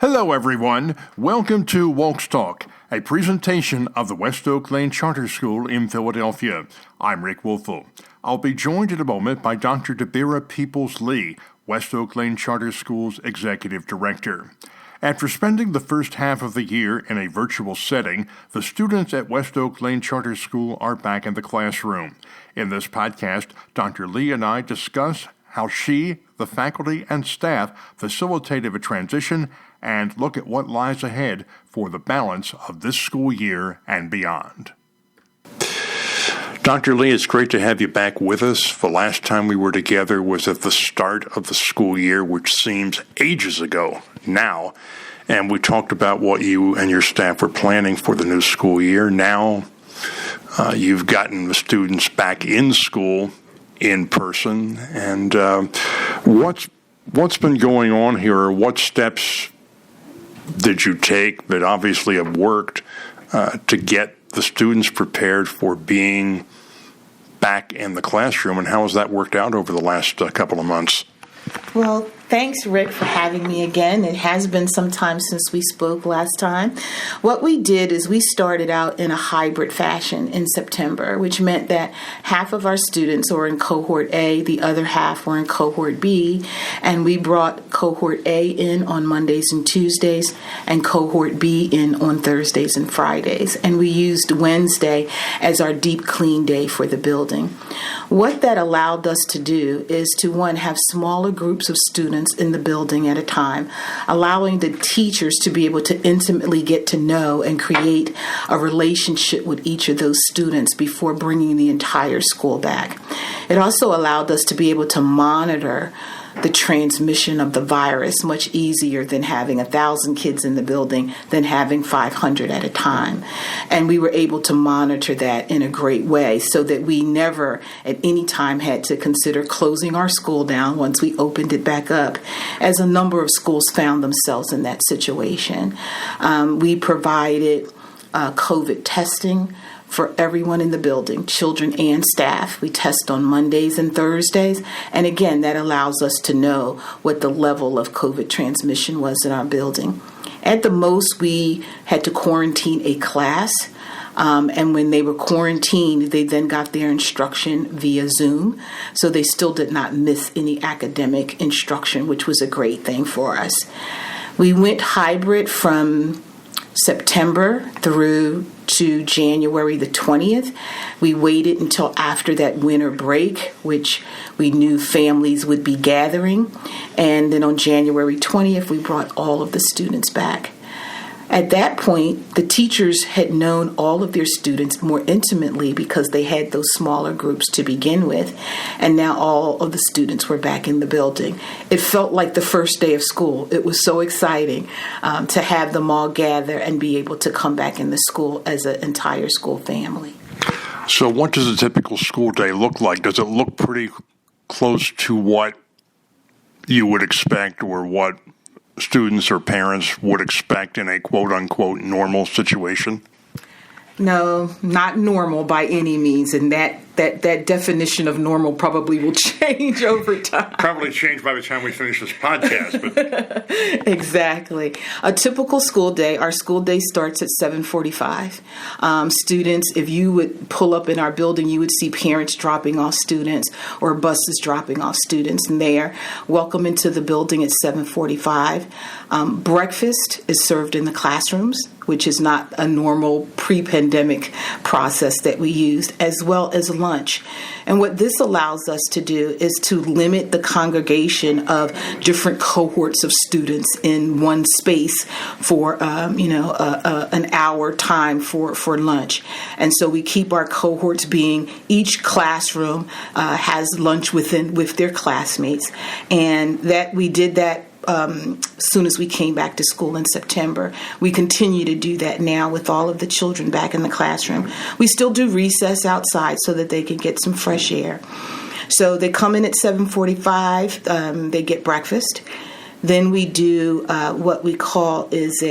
Hello, everyone. Welcome to WOLCS Talk, a presentation of the West Oak Lane Charter School in Philadelphia. I'm Rick Wolfel. I'll be joined in a moment by Dr. Deberra Peoples-Lee, West Oak Lane Charter School's Executive Director. After spending the first half of the year in a virtual setting, the students at West Oak Lane Charter School are back in the classroom. In this podcast, Dr. Lee and I discuss how she, the faculty, and staff facilitated a transition and look at what lies ahead for the balance of this school year and beyond. Dr. Lee, it's great to have you back with us. The last time we were together was at the start of the school year, which seems ages ago now. And we talked about what you and your staff were planning for the new school year. Now you've gotten the students back in school in person. And what's been going on here, or what steps did you take that obviously have worked to get the students prepared for being back in the classroom, and how has that worked out over the last couple of months? Well, thanks, Rick, for having me again. It has been some time since we spoke last time. What we did is we started out in a hybrid fashion in September, which meant that half of our students were in cohort A, the other half were in cohort B, and we brought cohort A in on Mondays and Tuesdays and cohort B in on Thursdays and Fridays. And we used Wednesday as our deep clean day for the building. What that allowed us to do is to, one, have smaller groups of students in the building at a time, allowing the teachers to be able to intimately get to know and create a relationship with each of those students before bringing the entire school back. It also allowed us to be able to monitor the transmission of the virus much easier than having 1,000 kids in the building than having 500 at a time. And we were able to monitor that in a great way so that we never at any time had to consider closing our school down once we opened it back up, as a number of schools found themselves in that situation. We provided COVID testing for everyone in the building, children and staff. We test on Mondays and Thursdays. And again, that allows us to know what the level of COVID transmission was in our building. At the most, we had to quarantine a class. And when they were quarantined, they then got their instruction via Zoom. So they still did not miss any academic instruction, which was a great thing for us. We went hybrid from September through to January the 20th. We waited until after that winter break, which we knew families would be gathering. And then on January 20th, we brought all of the students back. At that point, the teachers had known all of their students more intimately because they had those smaller groups to begin with, and now all of the students were back in the building. It felt like the first day of school. It was so exciting to have them all gather and be able to come back in the school as an entire school family. So what does a typical school day look like? Does it look pretty close to what you would expect, or what students or parents would expect in a quote-unquote normal situation? No, not normal by any means, and that definition of normal probably will change over time. Probably change by the time we finish this podcast. But Exactly. A typical school day, our school day starts at 7:45. Students, if you would pull up in our building, you would see parents dropping off students or buses dropping off students, and they are welcome into the building at 7:45. Breakfast is served in the classrooms, which is not a normal pre-pandemic process that we used, as well as lunch. And what this allows us to do is to limit the congregation of different cohorts of students in one space for an hour time for lunch. And so we keep our cohorts being, each classroom has lunch with their classmates, and that we did that as soon as we came back to school in September. We continue to do that now with all of the children back in the classroom. We still do recess outside so that they can get some fresh air. So they come in at 7:45, they get breakfast. Then we do what we call is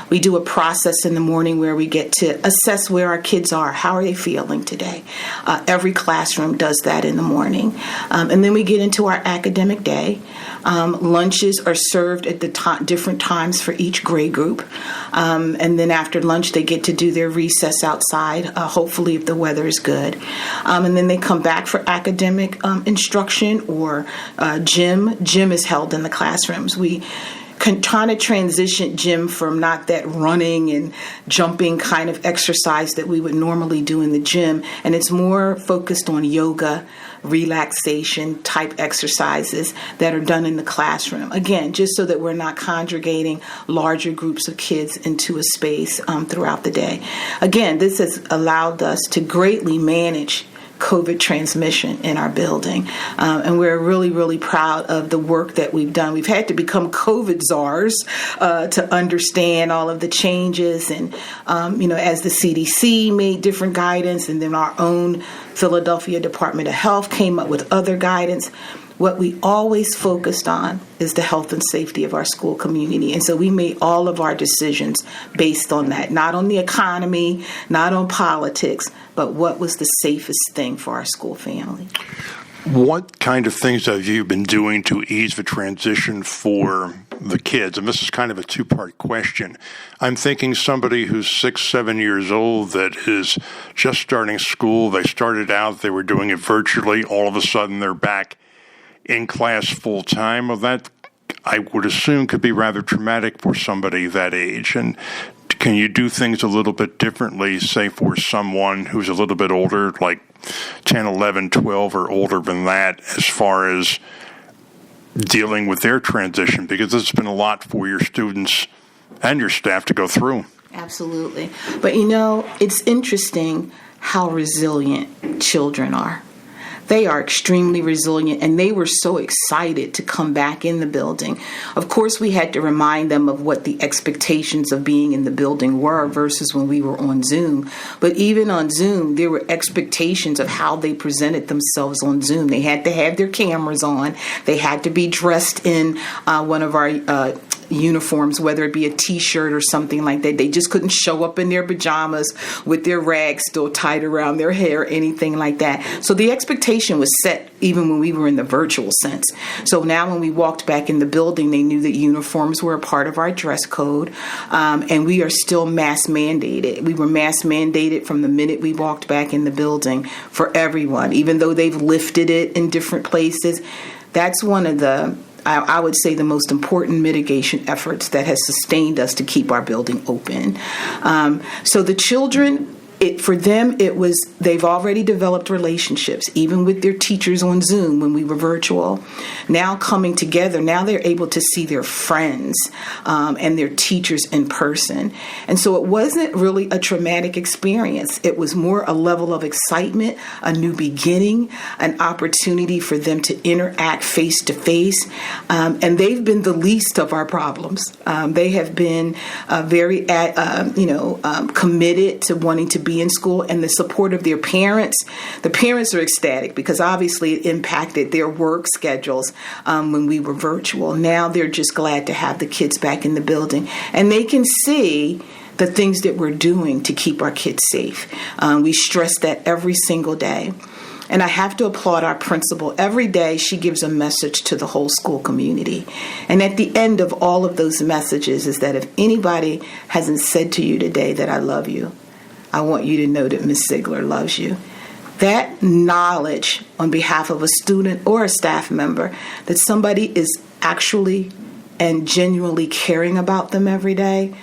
we do a process in the morning where we get to assess where our kids are. How are they feeling today? Every classroom does that in the morning. And then we get into our academic day. Lunches are served at the different times for each grade group. And then after lunch, they get to do their recess outside, hopefully if the weather is good. And then they come back for academic instruction or gym. Gym is held in the classrooms. We trying to transition gym from not that running and jumping kind of exercise that we would normally do in the gym, and it's more focused on yoga, relaxation type exercises that are done in the classroom. Again, just so that we're not congregating larger groups of kids into a space throughout the day. Again, this has allowed us to greatly manage COVID transmission in our building. And we're really, really proud of the work that we've done. We've had to become COVID czars to understand all of the changes. And, as the CDC made different guidance, and then our own Philadelphia Department of Health came up with other guidance, what we always focused on is the health and safety of our school community. And so we made all of our decisions based on that, not on the economy, not on politics, but what was the safest thing for our school family. What kind of things have you been doing to ease the transition for the kids? And this is kind of a two-part question. I'm thinking somebody who's 6, 7 years old that is just starting school. They started out, they were doing it virtually. All of a sudden, they're back in class full time. Well, that I would assume could be rather traumatic for somebody that age. And can you do things a little bit differently, say for someone who's a little bit older, like 10, 11, 12 or older than that, as far as dealing with their transition? Because this has been a lot for your students and your staff to go through. Absolutely. But it's interesting how resilient children are. They are extremely resilient, and they were so excited to come back in the building. Of course, we had to remind them of what the expectations of being in the building were versus when we were on Zoom. But even on Zoom, there were expectations of how they presented themselves on Zoom. They had to have their cameras on. They had to be dressed in one of our uniforms, whether it be a T-shirt or something like that. They just couldn't show up in their pajamas with their rags still tied around their hair, anything like that. So the expectation was set even when we were in the virtual sense. So now when we walked back in the building, they knew that uniforms were a part of our dress code, and we are still mask mandated. We were mask mandated from the minute we walked back in the building for everyone, even though they've lifted it in different places. That's one of the I would say the most important mitigation efforts that has sustained us to keep our building open. So the children, for them, they've already developed relationships, even with their teachers on Zoom when we were virtual. Now coming together, now they're able to see their friends and their teachers in person. And so it wasn't really a traumatic experience. It was more a level of excitement, a new beginning, an opportunity for them to interact face to face. And they've been the least of our problems. They have been very committed to wanting to be in school, and the support of their parents. The parents are ecstatic because obviously it impacted their work schedules when we were virtual. Now they're just glad to have the kids back in the building, and they can see the things that we're doing to keep our kids safe. We stress that every single day. And I have to applaud our principal. Every day she gives a message to the whole school community. And at the end of all of those messages is that if anybody hasn't said to you today that I love you, I want you to know that Ms. Ziegler loves you. That knowledge on behalf of a student or a staff member that somebody is actually and genuinely caring about them every day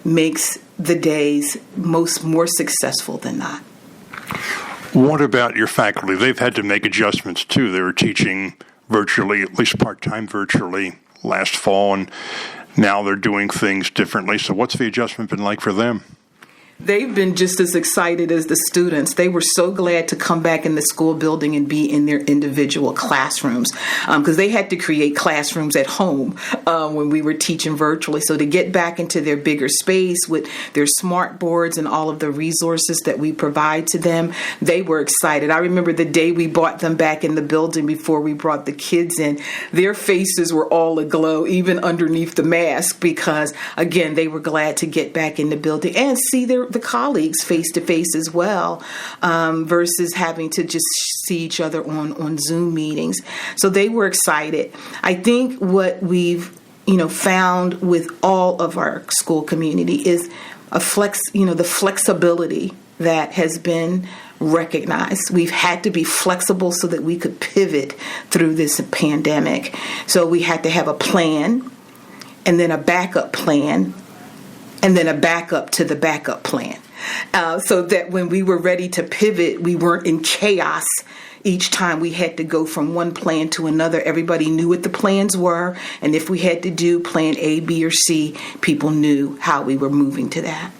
makes the days more successful than not. What about your faculty? They've had to make adjustments too. They were teaching virtually, at least part-time virtually, last fall, and now they're doing things differently. So what's the adjustment been like for them? They've been just as excited as the students. They were so glad to come back in the school building and be in their individual classrooms because they had to create classrooms at home when we were teaching virtually. So to get back into their bigger space with their smart boards and all of the resources that we provide to them, they were excited. I remember the day we brought them back in the building before we brought the kids in, their faces were all aglow, even underneath the mask, because, again, they were glad to get back in the building and see their the colleagues face to face as well, versus having to just see each other on Zoom meetings. So they were excited. I think what we've found with all of our school community is the flexibility that has been recognized. We've had to be flexible so that we could pivot through this pandemic. So we had to have a plan, and then a backup plan, and then a backup to the backup plan. So that when we were ready to pivot, we weren't in chaos. Each time we had to go from one plan to another, everybody knew what the plans were. And if we had to do plan A, B, or C, people knew how we were moving to that.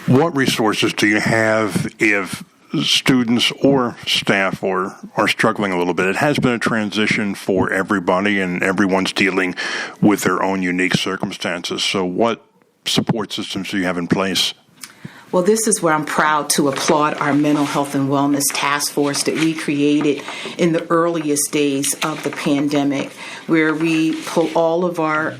What resources do you have if students or staff are struggling a little bit? It has been a transition for everybody, and everyone's dealing with their own unique circumstances. So what support systems do you have in place? Well, this is where I'm proud to applaud our mental health and wellness task force that we created in the earliest days of the pandemic, where we pull all of our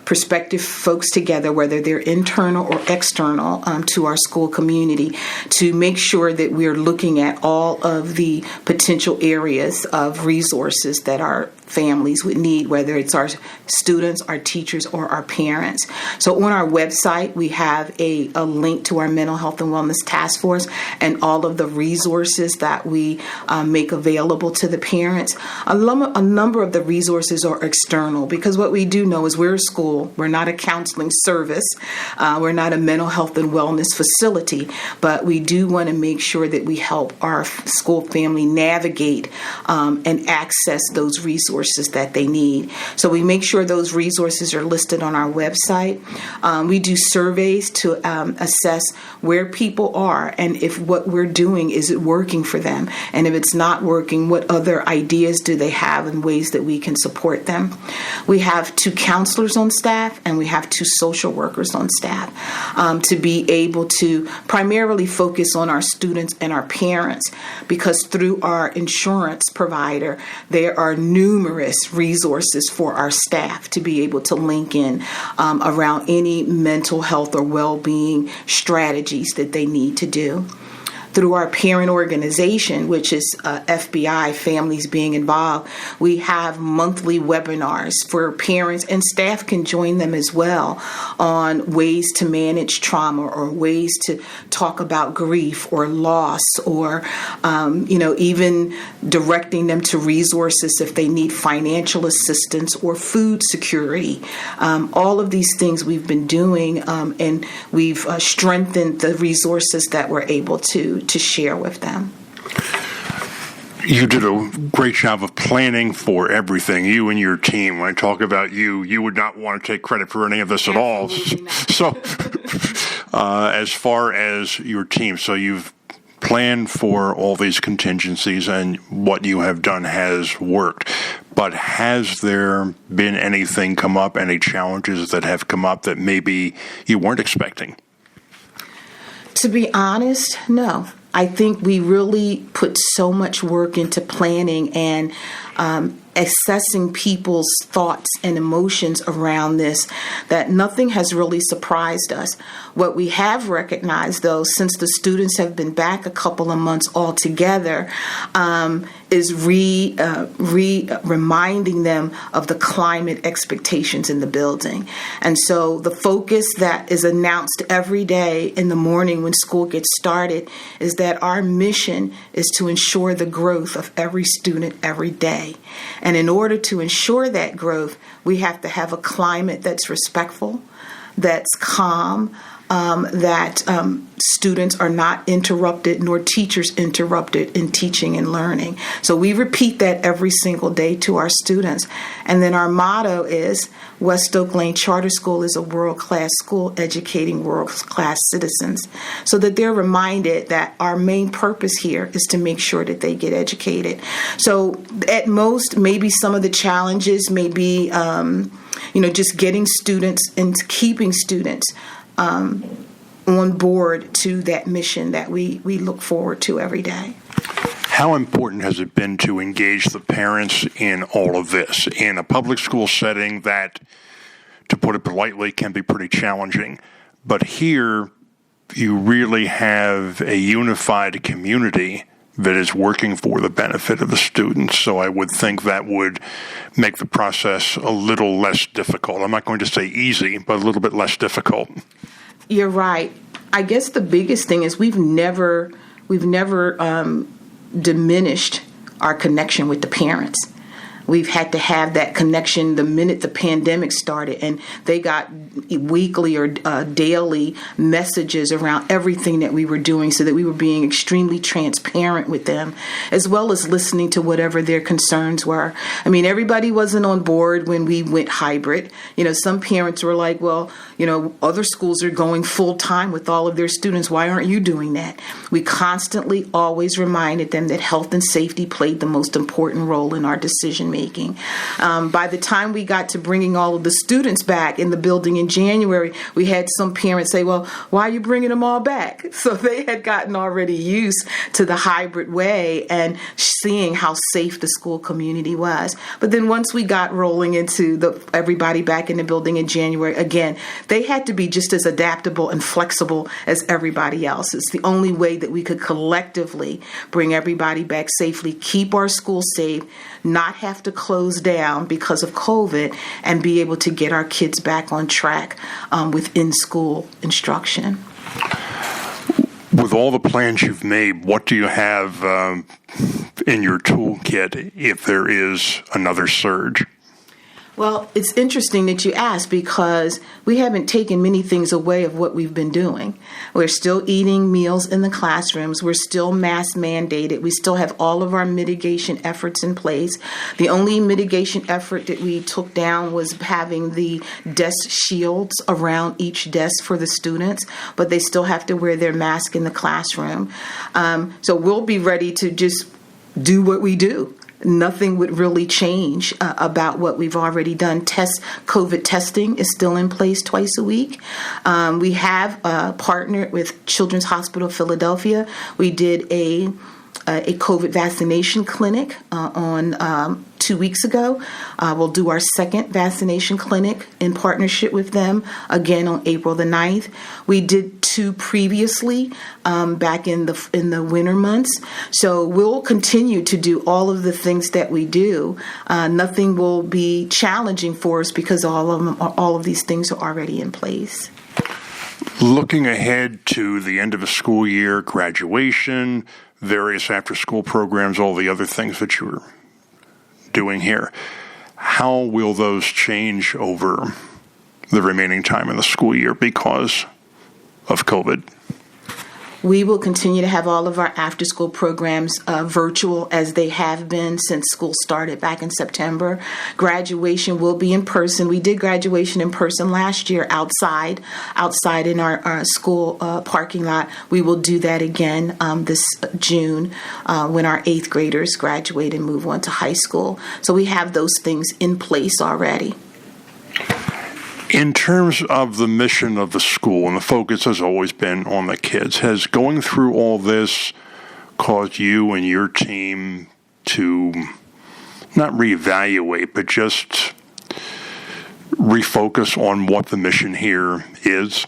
prospective folks together, whether they're internal or external, to our school community, to make sure that we're looking at all of the potential areas of resources that our families would need, whether it's our students, our teachers, or our parents. So on our website, we have a link to our mental health and wellness task force and all of the resources that we make available to the parents. A number of the resources are external, because what we do know is we're a school, we're not a counseling service, we're not a mental health and wellness facility, but we do want to make sure that we help our school family navigate and access those resources that they need. So we make sure those resources are listed on our website. We do surveys to assess where people are, and if what we're doing, is it working for them? And if it's not working, what other ideas do they have and ways that we can support them? We have 2 counselors on staff, and we have 2 social workers on staff to be able to primarily focus on our students and our parents, because through our insurance provider, there are numerous resources for our staff to be able to link in around any mental health or well-being strategies that they need to do. Through our parent organization, which is FBI, Families Being Involved, we have monthly webinars for parents, and staff can join them as well, on ways to manage trauma, or ways to talk about grief or loss, or even directing them to resources if they need financial assistance or food security. All of these things we've been doing, and we've strengthened the resources that we're able to share with them. You did a great job of planning for everything, you and your team. When I talk about you would not want to take credit for any of this at all. So as far as your team, so you've planned for all these contingencies, and what you have done has worked. But has there been anything come up, any challenges that have come up that maybe you weren't expecting? To be honest, no. I think we really put so much work into planning and assessing people's thoughts and emotions around this that nothing has really surprised us. What we have recognized, though, since the students have been back a couple of months altogether, is reminding them of the climate expectations in the building. And so the focus that is announced every day in the morning when school gets started is that our mission is to ensure the growth of every student every day. And in order to ensure that growth, we have to have a climate that's respectful, that's calm, that students are not interrupted nor teachers interrupted in teaching and learning. So we repeat that every single day to our students. And then our motto is, West Oak Lane Charter School is a world-class school educating world-class citizens, so that they're reminded that our main purpose here is to make sure that they get educated. So at most, maybe some of the challenges may be, just getting students and keeping students on board to that mission that we look forward to every day. How important has it been to engage the parents in all of this? In a public school setting that, to put it politely, can be pretty challenging. But here, you really have a unified community that is working for the benefit of the students. So I would think that would make the process a little less difficult. I'm not going to say easy, but a little bit less difficult. You're right. I guess the biggest thing is we've never diminished our connection with the parents. We've had to have that connection the minute the pandemic started, and they got weekly or daily messages around everything that we were doing, so that we were being extremely transparent with them, as well as listening to whatever their concerns were. I mean, everybody wasn't on board when we went hybrid. Some parents were like, well, other schools are going full time with all of their students. Why aren't you doing that? We constantly always reminded them that health and safety played the most important role in our decision making. By the time we got to bringing all of the students back in the building in January, we had some parents say, well, why are you bringing them all back? So they had gotten already used to the hybrid way and seeing how safe the school community was. But then once we got rolling into everybody back in the building in January, again, they had to be just as adaptable and flexible as everybody else. It's the only way that we could collectively bring everybody back safely, keep our schools safe, not have to close down because of COVID, and be able to get our kids back on track with in-school instruction. With all the plans you've made, what do you have in your toolkit if there is another surge? Well, it's interesting that you ask, because we haven't taken many things away of what we've been doing. We're still eating meals in the classrooms. We're still mask mandated. We still have all of our mitigation efforts in place. The only mitigation effort that we took down was having the desk shields around each desk for the students, but they still have to wear their mask in the classroom. So we'll be ready to just do what we do. Nothing would really change about what we've already done. COVID testing is still in place twice a week. We have partnered with Children's Hospital of Philadelphia. We did a COVID vaccination clinic on 2 weeks ago. We'll do our second vaccination clinic in partnership with them again on April the 9th. We did 2 previously back in the winter months. So we'll continue to do all of the things that we do. Nothing will be challenging for us because all of these things are already in place. Looking ahead to the end of a school year, graduation, various after-school programs, all the other things that you're doing here, how will those change over the remaining time in the school year because of COVID? We will continue to have all of our after-school programs virtual, as they have been since school started back in September. Graduation will be in person. We did graduation in person last year outside in our school parking lot. We will do that again this June when our 8th graders graduate and move on to high school. So we have those things in place already. In terms of the mission of the school, and the focus has always been on the kids, has going through all this caused you and your team to not reevaluate, but just refocus on what the mission here is?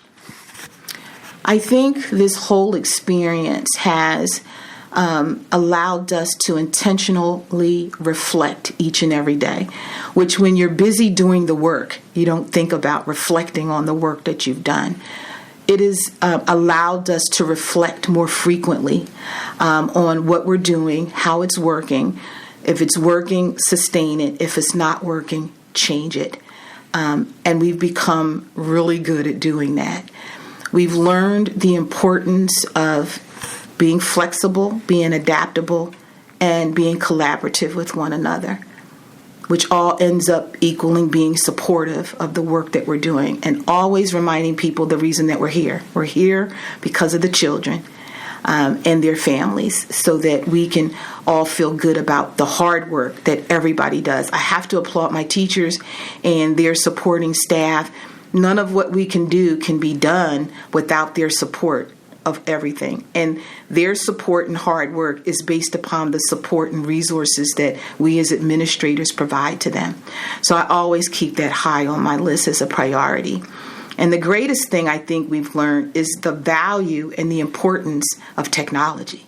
I think this whole experience has allowed us to intentionally reflect each and every day, which when you're busy doing the work, you don't think about reflecting on the work that you've done. It has allowed us to reflect more frequently on what we're doing, how it's working. If it's working, sustain it. If it's not working, change it. And we've become really good at doing that. We've learned the importance of being flexible, being adaptable, and being collaborative with one another, which all ends up equaling being supportive of the work that we're doing, and always reminding people the reason that we're here. We're here because of the children and their families, so that we can all feel good about the hard work that everybody does. I have to applaud my teachers and their supporting staff. None of what we can do can be done without their support of everything. And their support and hard work is based upon the support and resources that we as administrators provide to them. So I always keep that high on my list as a priority. And the greatest thing I think we've learned is the value and the importance of technology.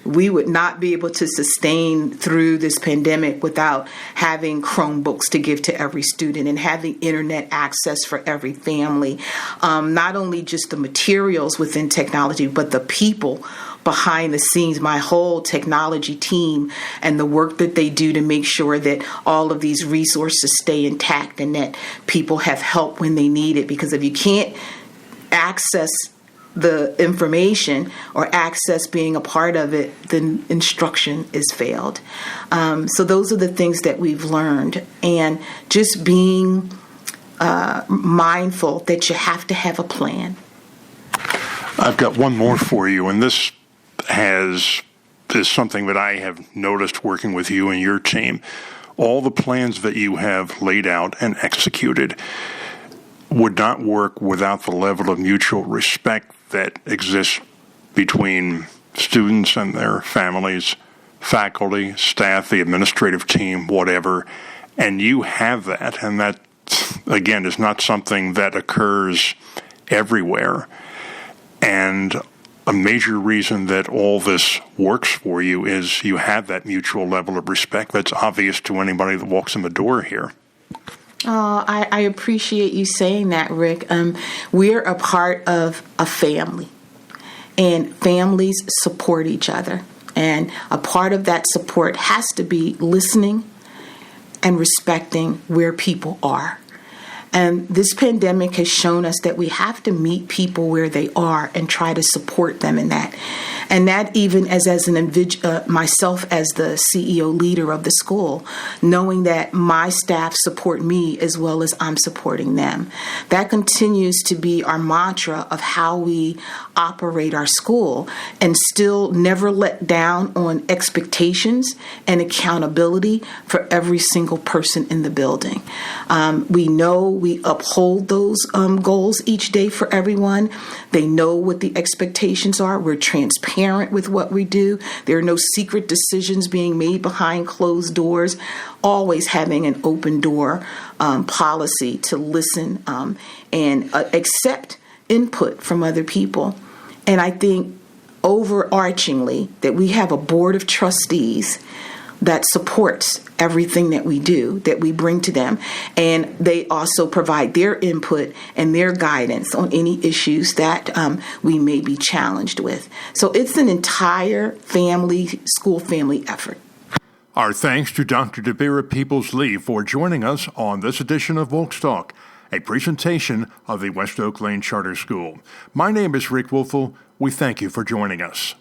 We would not be able to sustain through this pandemic without having Chromebooks to give to every student and having internet access for every family. Not only just the materials within technology, but the people behind the scenes, my whole technology team, and the work that they do to make sure that all of these resources stay intact and that people have help when they need it. Because if you can't access the information or access being a part of it, then instruction is failed. So those are the things that we've learned. And just being mindful that you have to have a plan. I've got one more for you, and this is something that I have noticed working with you and your team. All the plans that you have laid out and executed would not work without the level of mutual respect that exists between students and their families, faculty, staff, the administrative team, whatever. And you have that, and that, again, is not something that occurs everywhere. And a major reason that all this works for you is you have that mutual level of respect that's obvious to anybody that walks in the door here. Oh, I appreciate you saying that, Rick. We're a part of a family, and families support each other. And a part of that support has to be listening and respecting where people are. And this pandemic has shown us that we have to meet people where they are and try to support them in that. And that even as an individual, myself as the CEO leader of the school, knowing that my staff support me as well as I'm supporting them. That continues to be our mantra of how we operate our school, and still never let down on expectations and accountability for every single person in the building. We know we uphold those goals each day for everyone. They know what the expectations are. We're transparent with what we do. There are no secret decisions being made behind closed doors. Always having an open door policy to listen and accept input from other people. And I think overarchingly that we have a board of trustees that supports everything that we do, that we bring to them. And they also provide their input and their guidance on any issues that we may be challenged with. So it's an entire school family effort. Our thanks to Dr. Deberra Peoples-Lee for joining us on this edition of WOLCS Talk, a presentation of the West Oak Lane Charter School. My name is Rick Wolfel. We thank you for joining us.